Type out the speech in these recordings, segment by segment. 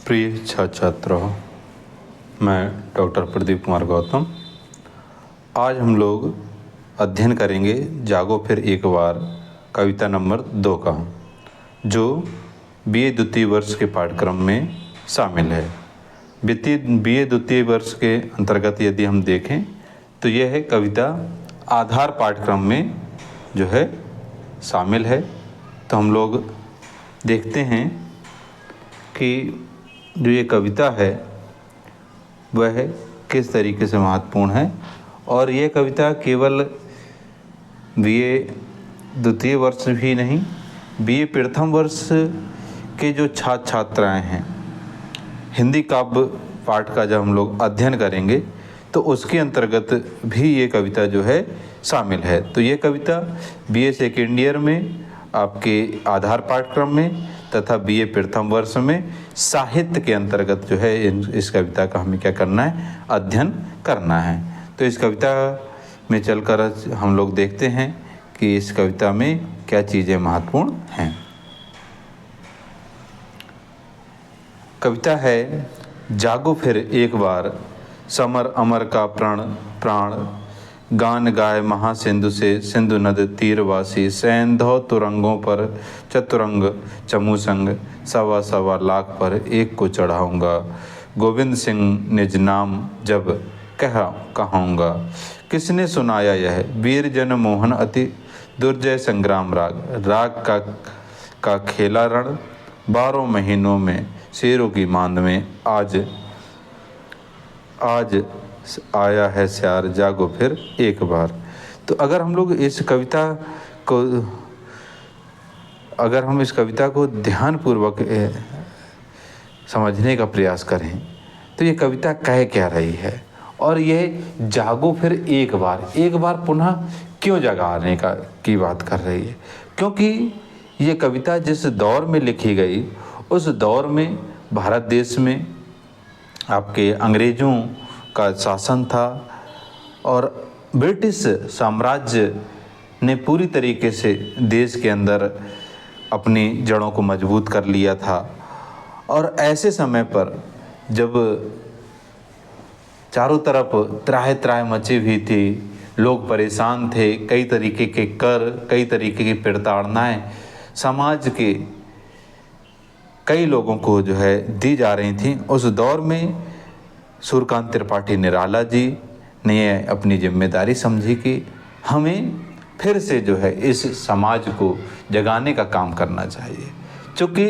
प्रिय छात्र छात्राओं, मैं डॉक्टर प्रदीप कुमार गौतम। आज हम लोग अध्ययन करेंगे जागो फिर एक बार कविता नंबर 2 का, जो बीए द्वितीय वर्ष के पाठ्यक्रम में शामिल है। बीए द्वितीय वर्ष के अंतर्गत यदि हम देखें तो यह है कविता आधार पाठ्यक्रम में जो है शामिल है। तो हम लोग देखते हैं कि जो ये कविता है वह किस तरीके से महत्वपूर्ण है। और ये कविता केवल बीए द्वितीय वर्ष भी नहीं, बीए प्रथम वर्ष के जो छात्र छात्राएं हैं, हिंदी काव्य पाठ का जब हम लोग अध्ययन करेंगे तो उसके अंतर्गत भी ये कविता जो है शामिल है। तो ये कविता बीए सेकेंड ईयर में आपके आधार पाठ्यक्रम में तथा बीए प्रथम वर्ष में साहित्य के अंतर्गत जो है इस कविता का हमें क्या करना है, अध्ययन करना है। तो इस कविता में चलकर हम लोग देखते हैं कि इस कविता में क्या चीज़ें महत्वपूर्ण हैं। कविता है जागो फिर एक बार समर अमर का प्राण गान गाय महासिंधु से सिंधु नद तीरवासी सैंधव तुरंगों पर चतुरंग चमू संग सवा सवा लाख पर एक को चढ़ाऊंगा गोविंद सिंह निज नाम जब कहूँगा। किसने सुनाया यह वीर जन मोहन अति दुर्जय संग्राम राग का खेला रण 12 महीनों में शेरों की मांद में आज आया है स्यार जागो फिर एक बार। तो अगर हम लोग इस कविता को ध्यानपूर्वक समझने का प्रयास करें तो ये कविता कह क्या रही है, और यह जागो फिर एक बार पुनः क्यों जगाने की बात कर रही है। क्योंकि ये कविता जिस दौर में लिखी गई उस दौर में भारत देश में आपके अंग्रेज़ों का शासन था और ब्रिटिश साम्राज्य ने पूरी तरीके से देश के अंदर अपनी जड़ों को मजबूत कर लिया था। और ऐसे समय पर जब चारों तरफ त्राह त्राह मची हुई थी, लोग परेशान थे, कई तरीके के कर, कई तरीके की प्रताड़नाएं समाज के कई लोगों को जो है दी जा रही थी। उस दौर में सूर्यकांत त्रिपाठी निराला जी ने अपनी जिम्मेदारी समझी कि हमें फिर से जो है इस समाज को जगाने का काम करना चाहिए। क्योंकि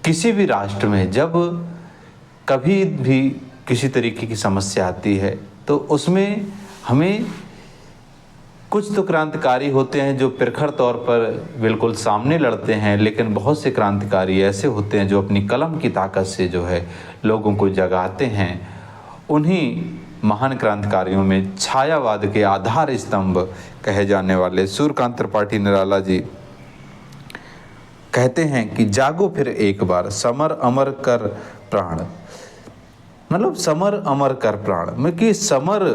किसी भी राष्ट्र में जब कभी भी किसी तरीके की समस्या आती है तो उसमें हमें कुछ तो क्रांतिकारी होते हैं जो प्रखर तौर पर बिल्कुल सामने लड़ते हैं, लेकिन बहुत से क्रांतिकारी ऐसे होते हैं जो अपनी कलम की ताकत से जो है लोगों को जगाते हैं। उन्हीं महान क्रांतिकारियों में छायावाद के आधार स्तंभ कहे जाने वाले सूर्यकांत त्रिपाठी निराला जी कहते हैं कि जागो फिर एक बार समर अमर कर प्राण, मतलब समर अमर कर प्राण में कि समर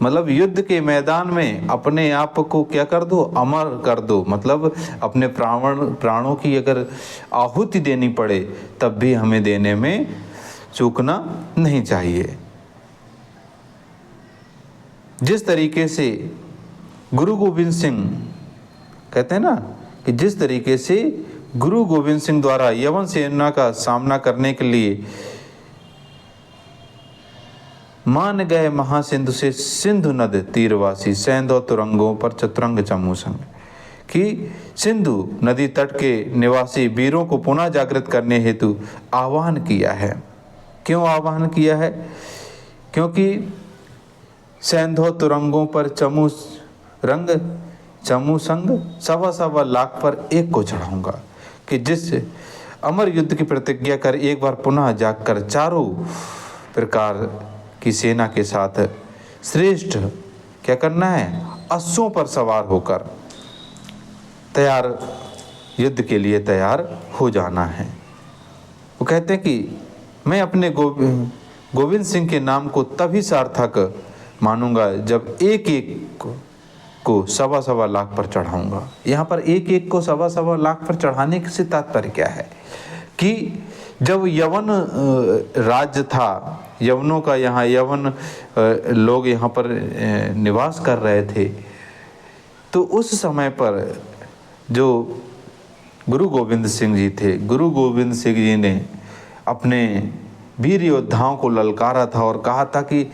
मतलब युद्ध के मैदान में अपने आप को क्या कर दो, अमर कर दो। मतलब अपने प्राणों की अगर आहुति देनी पड़े तब भी हमें देने में चूकना नहीं चाहिए। जिस तरीके से गुरु गोविंद सिंह कहते हैं ना कि जिस तरीके से गुरु गोविंद सिंह द्वारा यवन सेना का सामना करने के लिए मान गए महासिंधु से सिंधु नद तीरवासी सैंधव तुरंगों पर चतुरंग चमू संग, कि सिंधु नदी तट के निवासी वीरों को पुनः जागृत करने हेतु आह्वान किया है। क्यों आह्वान किया है? क्योंकि सैंधव तुरंगों पर चमू संग सवा सवा लाख पर एक को चढ़ाऊंगा, कि जिस अमर युद्ध की प्रतिज्ञा कर एक बार पुनः जागकर चारों प्रकार की सेना के साथ श्रेष्ठ क्या करना है, अश्वों पर सवार होकर तैयार युद्ध के लिए तैयार हो जाना है। वो कहते हैं कि मैं अपने गोविंद सिंह के नाम को तभी सार्थक मानूंगा जब एक एक को सवा सवा लाख पर चढ़ाऊंगा। यहाँ पर एक एक को सवा सवा लाख पर चढ़ाने से तात्पर्य क्या है कि जब यवन राज्य था, यवनों का यहाँ यवन लोग यहाँ पर निवास कर रहे थे, तो उस समय पर जो गुरु गोविंद सिंह जी थे, गुरु गोविंद सिंह जी ने अपने वीर योद्धाओं को ललकारा था और कहा था कि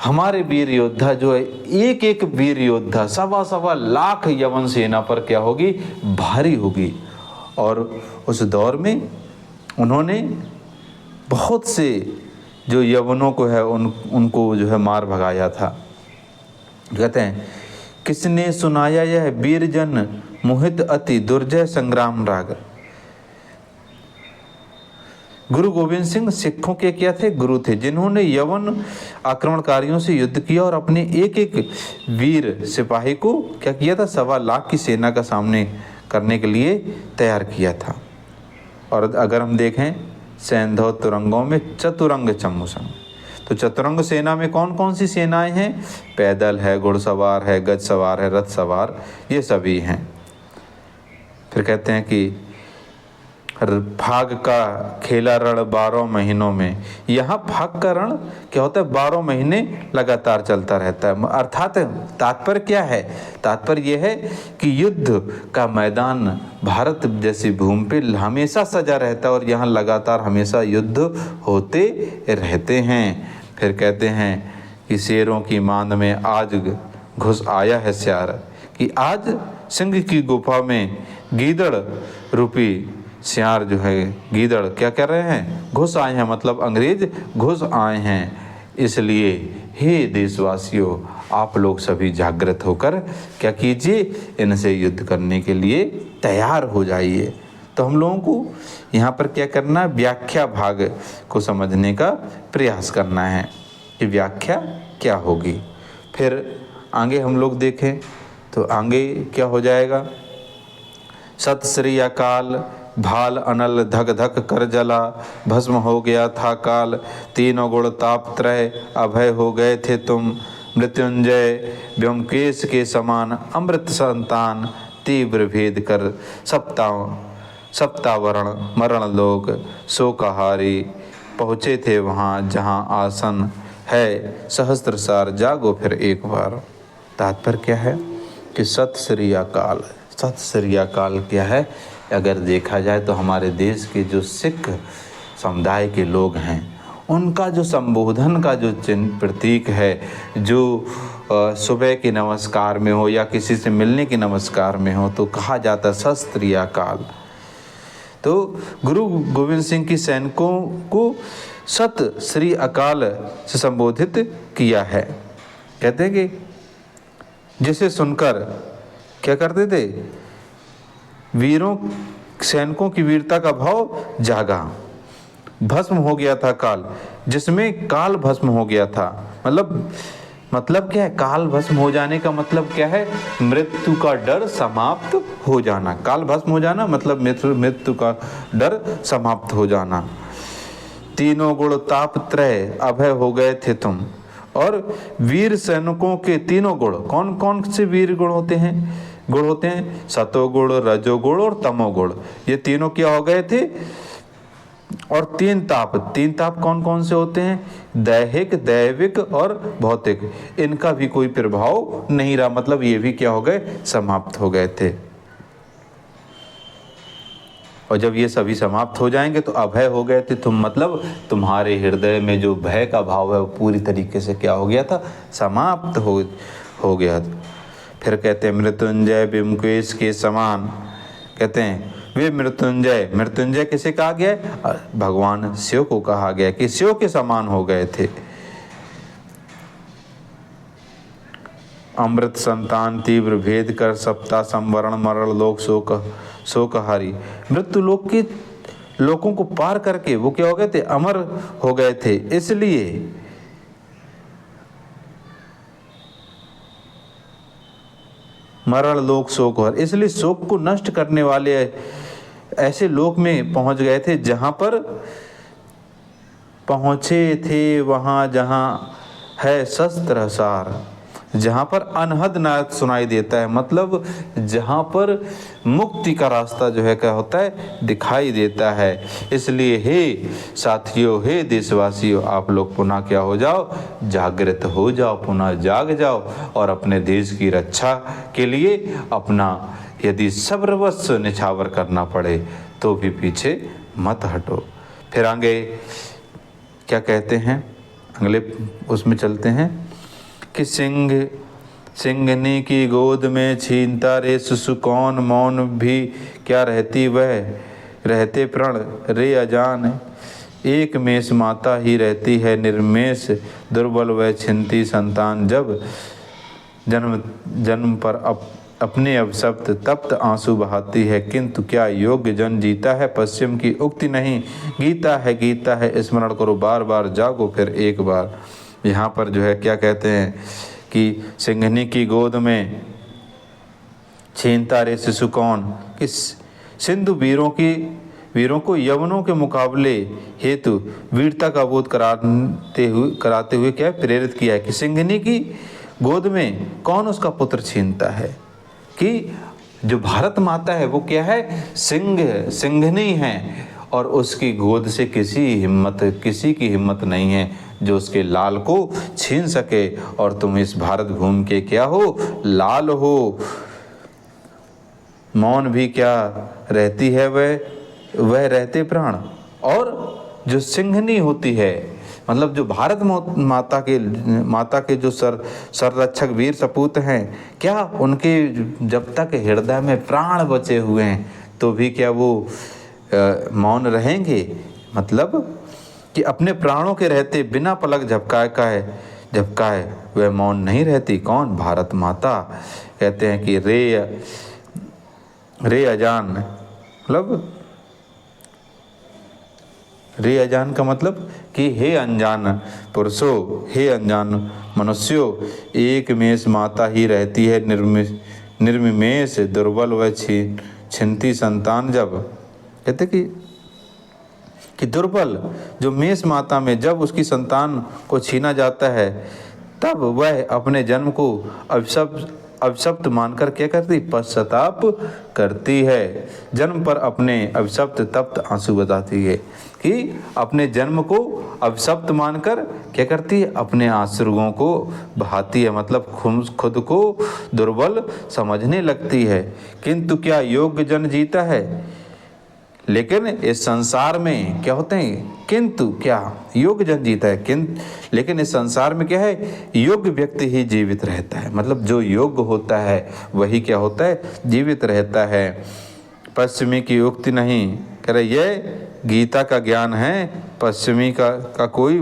हमारे वीर योद्धा जो है, एक एक वीर योद्धा 1.25 लाख यवन सेना पर क्या होगी, भारी होगी। और उस दौर में उन्होंने बहुत से जो यवनों को है उनको जो है मार भगाया था। कहते हैं, किसने सुनाया यह वीर जन मोहित अति दुर्जय संग्राम राग। गुरु गोविंद सिंह सिखों के क्या थे, गुरु थे, जिन्होंने यवन आक्रमणकारियों से युद्ध किया और अपने एक एक वीर सिपाही को क्या किया था, 1.25 लाख की सेना का सामने करने के लिए तैयार किया था। और अगर हम देखें सैंधव तुरंगों में चतुरंग चमूसंग, तो चतुरंग सेना में कौन कौन सी सेनाएं हैं, पैदल है, घुड़सवार है, गज सवार है, रथ सवार, ये सभी हैं। फिर कहते हैं कि फाग का खेला रण 12 महीनों में। यहाँ फाग का रण क्या होता है, 12 महीने लगातार चलता रहता है। अर्थात तात्पर्य क्या है, तात्पर्य यह है कि युद्ध का मैदान भारत जैसी भूमि पे हमेशा सजा रहता है और यहाँ लगातार हमेशा युद्ध होते रहते हैं। फिर कहते हैं कि शेरों की मांद में आज घुस आया है स्यार, कि आज सिंह की गुफा में गीदड़ रूपी सियार जो है, गीदड़ क्या कर रहे हैं, घुस आए हैं, मतलब अंग्रेज घुस आए हैं। इसलिए हे देशवासियों, आप लोग सभी जागृत होकर क्या कीजिए, इनसे युद्ध करने के लिए तैयार हो जाइए। तो हम लोगों को यहाँ पर क्या करना है, व्याख्या भाग को समझने का प्रयास करना है कि व्याख्या क्या होगी। फिर आगे हम लोग देखें तो आगे क्या हो जाएगा, सत श्री अकाल भाल अनल धक धक कर जला, भस्म हो गया था काल, तीनों गुण ताप त्रय अभय हो गए थे तुम, मृत्युंजय व्योमकेश के समान अमृत संतान, तीव्र भेद कर सप्तावरण मरण लोक शोकहारी, पहुँचे थे वहाँ जहाँ आसन है सहस्त्रसार, जागो फिर एक बार। तात्पर्य क्या है कि सत श्री अकाल, सत श्री अकाल क्या है, अगर देखा जाए तो हमारे देश के जो सिख समुदाय के लोग हैं उनका जो संबोधन का जो चिन्ह प्रतीक है, जो सुबह के नमस्कार में हो या किसी से मिलने के नमस्कार में हो, तो कहा जाता है सत श्री अकाल। तो गुरु गोविंद सिंह की सैनिकों को सत श्री अकाल से संबोधित किया है। कहते हैं कि जिसे सुनकर क्या करते थे, वीरों सैनिकों की वीरता का भाव जागा, भस्म हो गया था काल, जिसमें काल भस्म हो गया था। मतलब क्या है, काल भस्म हो जाने का मतलब क्या है, मृत्यु का डर समाप्त हो जाना। काल भस्म हो जाना मतलब मृत्यु का डर समाप्त हो जाना। तीनों गुण ताप त्रय अभय हो गए थे तुम, और वीर सैनिकों के तीनों गुण, कौन कौन से वीर गुण होते हैं, गुण होते हैं सतोगुण, रजोगुण और तमोगुण, ये तीनों क्या हो गए थे। और तीन ताप कौन कौन से होते हैं, दैहिक, दैविक और भौतिक, इनका भी कोई प्रभाव नहीं रहा, मतलब ये भी क्या हो गए, समाप्त हो गए थे। और जब ये सभी समाप्त हो जाएंगे तो अभय हो गए थे तुम, मतलब तुम्हारे हृदय में जो भय का भाव है वो पूरी तरीके से क्या हो गया था, समाप्त हो गया था। फिर कहते हैं मृत्युंजय व्योमकेश के समान, कहते हैं वे मृत्युंजय किसे कहा गया है, भगवान शिव को कहा गया कि शिव के समान हो गए थे। अमृत संतान तीव्र भेद कर सप्ताह संवरण मरण लोक शोकहारी, मृत्यु लोक के लोगों को पार करके वो क्या हो गए थे, अमर हो गए थे। इसलिए मरण लोक शोकहर, इसलिए शोक को नष्ट करने वाले ऐसे लोक में पहुंच गए थे जहां पर पहुंचे थे, वहां जहां है शस्त्र सार, जहाँ पर अनहद नाद सुनाई देता है, मतलब जहाँ पर मुक्ति का रास्ता जो है क्या होता है, दिखाई देता है। इसलिए हे साथियों, हे देशवासियों, आप लोग पुनः क्या हो जाओ, जागृत हो जाओ, पुनः जाग जाओ और अपने देश की रक्षा के लिए अपना यदि सर्वस्व निछावर करना पड़े तो भी पीछे मत हटो। फिर आगे क्या कहते हैं, अगले उसमें चलते हैं कि सिंघनी की गोद में छीनता रे शिशु कौन, मौन भी क्या रहती वह रहते प्रण रे अजान, एक मेष माता ही रहती है निर्मेष, दुर्बल वह छिनती संतान, जब जन्म पर अपने अवशब्द तप्त आंसू बहाती है, किंतु क्या योग्य जन जीता है, पश्चिम की उक्ति नहीं गीता है, स्मरण करो बार बार, जागो फिर एक बार। यहाँ पर जो है क्या कहते हैं कि सिंघनी की गोद में छीनता रे शिशु कौन, कि सिंधु वीरों को यवनों के मुकाबले हेतु वीरता का बोध कराते हुए क्या प्रेरित किया है कि सिंघनी की गोद में कौन उसका पुत्र छीनता है, कि जो भारत माता है वो क्या है, सिंघनी है, और उसकी गोद से किसी की हिम्मत नहीं है जो उसके लाल को छीन सके, और तुम इस भारत भूमि के क्या हो, लाल हो। मौन भी क्या रहती है वह रहते प्राण, और जो सिंघनी होती है, मतलब जो भारत माता के जो संरक्षक वीर सपूत हैं, क्या उनके जब तक हृदय में प्राण बचे हुए हैं तो भी क्या वो मौन रहेंगे, मतलब कि अपने प्राणों के रहते बिना पलक झपकाए वह मौन नहीं रहती। कौन, भारत माता। कहते हैं कि रे अजान, मतलब रे अजान का मतलब कि हे अनजान पुरुषों, हे अनजान मनुष्यों, एक मेष माता ही रहती है निर्मिमेष, दुर्बल व छिनती संतान, जब कहते कि दुर्बल जो मेष माता में जब उसकी संतान को छीना जाता है तब वह अपने जन्म को अभिशप्त मानकर क्या करती, पश्चाताप करती है। जन्म पर अपने अभिशप्त तप्त आंसू बताती है, कि अपने जन्म को अभिशप्त मानकर क्या करती है, अपने आंसुओं को बहाती है, मतलब खुद को दुर्बल समझने लगती है। किंतु क्या योग्य जन जीता है, लेकिन इस संसार में क्या होते हैं, किंतु क्या योग्य जन जीता है, लेकिन इस संसार में क्या है, योग्य व्यक्ति ही जीवित रहता है, मतलब जो योग्य होता है वही क्या होता है, जीवित रहता है। पश्चिमी की उक्ति नहीं, कह रहे ये गीता का ज्ञान है, पश्चिमी का कोई,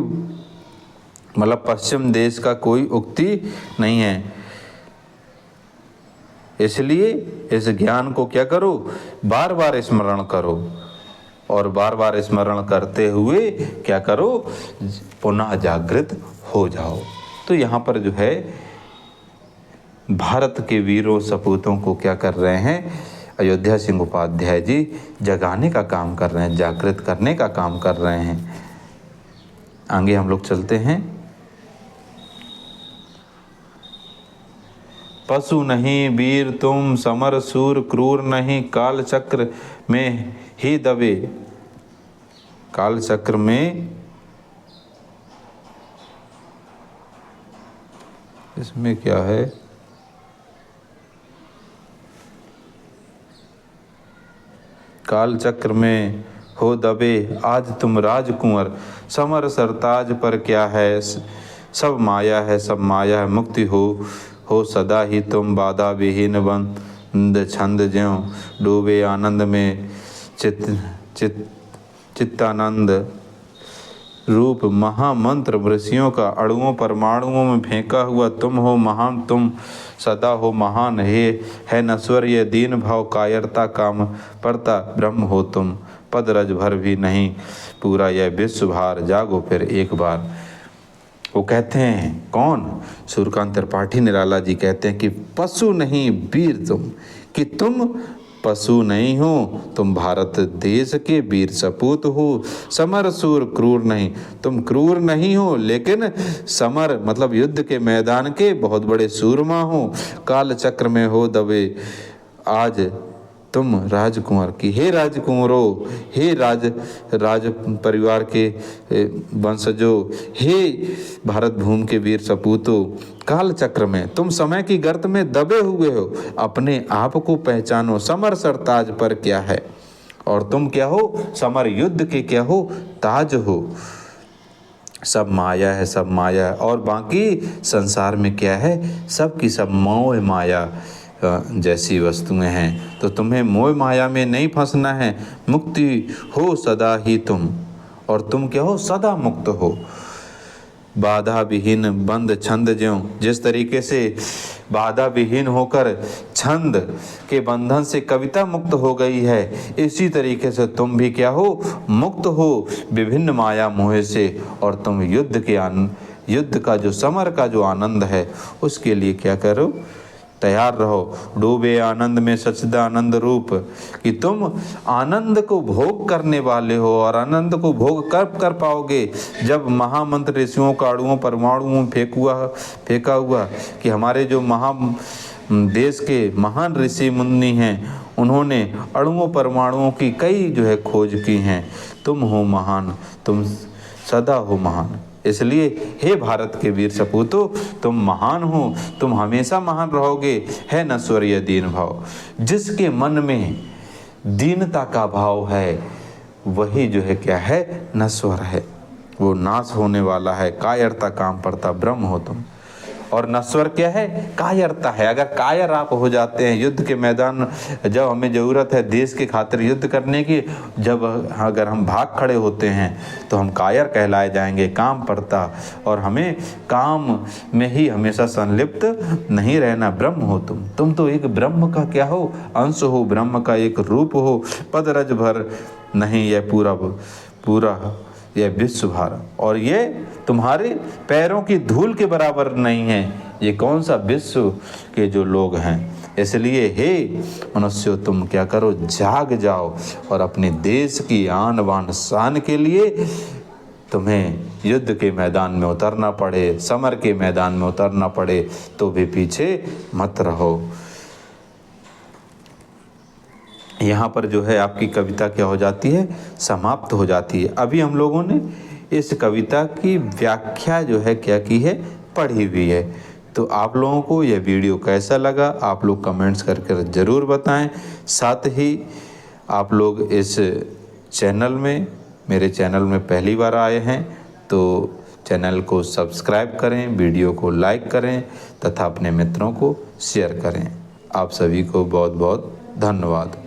मतलब पश्चिम देश का कोई उक्ति नहीं है। इसलिए इस ज्ञान को क्या करो, बार बार स्मरण करो, और बार बार स्मरण करते हुए क्या करो, पुनः जागृत हो जाओ। तो यहाँ पर जो है भारत के वीरों सपूतों को क्या कर रहे हैं, अयोध्या सिंह उपाध्याय जी जगाने का काम कर रहे हैं, जागृत करने का काम कर रहे हैं। आगे हम लोग चलते हैं। पशु नहीं वीर तुम, समर सूर क्रूर नहीं, काल चक्र में ही दबे, काल चक्र में, इसमें क्या है, काल चक्र में हो दबे आज तुम राजकुंवर, समर सरताज पर क्या है, सब माया है मुक्ति हो सदा ही तुम, बाधा विहीन बंद छंद ज्यों, डूबे आनंद में चित्तानंद रूप, महामंत्र ऋषियों का अणुओं परमाणुओं में फेंका हुआ, तुम हो महान, तुम सदा हो महान, है नश्वर ये दीन भाव, कायरता काम परता ब्रह्म हो तुम, पद रज भर भी नहीं पूरा यह विश्व भार, जागो फिर एक बार। वो कहते हैं कौन, सूर्यकांत त्रिपाठी निराला जी कहते हैं कि पशु नहीं वीर तुम, कि तुम पशु नहीं हो, तुम भारत देश के वीर सपूत हो। समर सूर क्रूर नहीं, तुम क्रूर नहीं हो लेकिन समर मतलब युद्ध के मैदान के बहुत बड़े सूरमा हो। काल चक्र में हो दबे आज तुम राजकुंवर की। हे राजकुंवरों, हे राज परिवार के वंशजों, हे भारत भूमि के वीर सपूतों, काल चक्र में तुम समय की गर्त में दबे हुए हो। अपने आप को पहचानो, समर सरताज पर क्या है। और तुम क्या हो, समर युद्ध के क्या हो, ताज हो। सब माया है, सब माया है। और बाकी संसार में क्या है, सब की सब मोह माया जैसी वस्तुएं हैं। तो तुम्हें मोह माया में नहीं फंसना है। मुक्ति हो सदा ही तुम, और तुम क्या हो, सदा मुक्त हो। बाधा विहीन बंद छंद ज्यों, जिस तरीके से बाधा विहीन होकर छंद के बंधन से कविता मुक्त हो गई है, इसी तरीके से तुम भी क्या हो, मुक्त हो विभिन्न माया मोह से। और तुम युद्ध का जो समर का जो आनंद है, उसके लिए क्या करो, तैयार रहो। डूबे आनंद में सच्चिदानंद रूप, कि तुम आनंद को भोग करने वाले हो। और आनंद को भोग कब कर पाओगे, जब महामंत्र ऋषियों काणुओं परमाणुओं फेंका हुआ कि हमारे जो देश के महान ऋषि मुनि हैं, उन्होंने अणुओं परमाणुओं की कई जो है खोज की हैं। तुम हो महान, तुम सदा हो महान। इसलिए हे भारत के वीर सपूतों, तुम महान हो, तुम हमेशा महान रहोगे। है नश्वर यह दीन भाव, जिसके मन में दीनता का भाव है, वही जो है क्या है, नश्वर है, वो नाश होने वाला है। कायरता काम पड़ता ब्रह्म हो तुम। और नश्वर क्या है, कायरता है। अगर कायर आप हो जाते हैं युद्ध के मैदान, जब हमें ज़रूरत है देश के खातिर युद्ध करने की, जब अगर हम भाग खड़े होते हैं तो हम कायर कहलाए जाएंगे, काम पड़ता। और हमें काम में ही हमेशा संलिप्त नहीं रहना। ब्रह्म हो तुम तो एक ब्रह्म का क्या हो, अंश हो, ब्रह्म का एक रूप हो। पद रज भर नहीं यह पूरा यह विश्व भार, और ये तुम्हारे पैरों की धूल के बराबर नहीं है। ये कौन सा विश्व के जो लोग हैं। इसलिए हे मनुष्यों, तुम क्या करो, जाग जाओ। और अपने देश की आन बान शान के लिए तुम्हें युद्ध के मैदान में उतरना पड़े, समर के मैदान में उतरना पड़े, तो भी पीछे मत रहो। यहाँ पर जो है आपकी कविता क्या हो जाती है, समाप्त हो जाती है। अभी हम लोगों ने इस कविता की व्याख्या जो है क्या की है, पढ़ी हुई है। तो आप लोगों को यह वीडियो कैसा लगा, आप लोग कमेंट्स करके ज़रूर बताएं। साथ ही आप लोग इस चैनल में, मेरे चैनल में पहली बार आए हैं तो चैनल को सब्सक्राइब करें, वीडियो को लाइक करें तथा अपने मित्रों को शेयर करें। आप सभी को बहुत बहुत धन्यवाद।